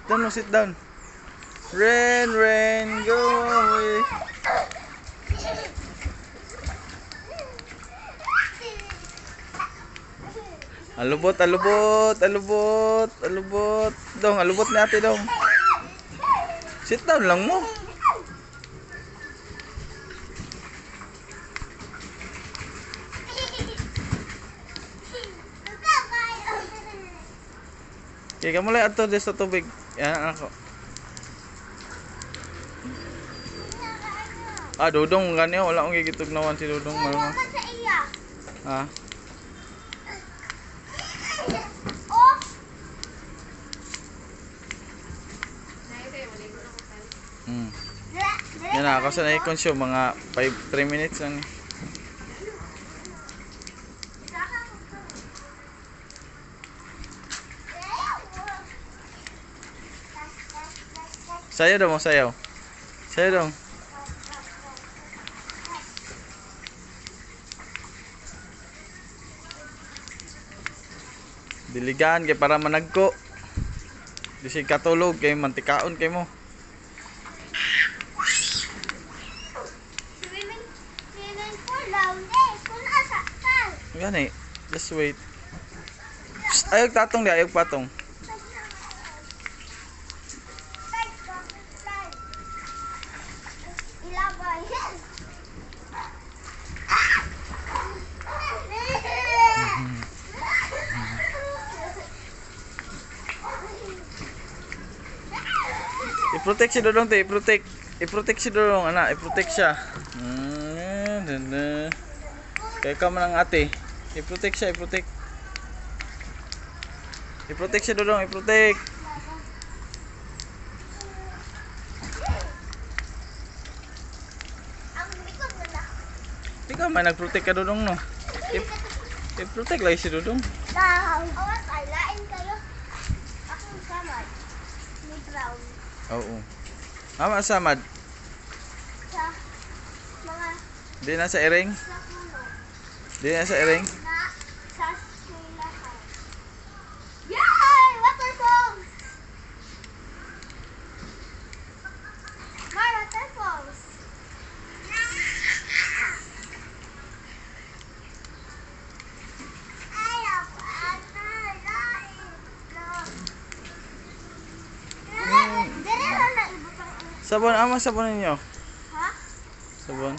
down mo, sit down. Rain, rain, go away. Alubot, alubot, alubot, alubot. Dong, alubot ni ate dong. Sit down lang mo. Okay, kamu lang ato sa tubig. Yan ako. Dudong ganyan. Wala akong gigitugnawan si Dudong. Marunong. Ha? Yan na, kasi na-consume mga 3 minutes lang. Sayaw daw mo, sayaw. Sayaw daw. Diligan kay para managko. Disi katulog kay mantikaon kay mo. Gani, just wait. Ayog tatong di, ayog patong. I-protect si Dodong, i-protect. I-protect si Dodong, anak, i-protect siya. Kaya ka man ang ate. I-protect siya, i-protect. I-protect si Dodong, i-protect. Ikaw may nag-protect ka Dodong, no? I-protect lagi si Dodong. Awas, alain kayo. Akong samad. May brown. Oo. Mama samad. Sa mga Di na sa ering. sa puno. Di na sa ering. Na sa silahan. Yay! Waterfalls! More waterfalls! Sabon, ama sabon ninyo. Ha? Sabon.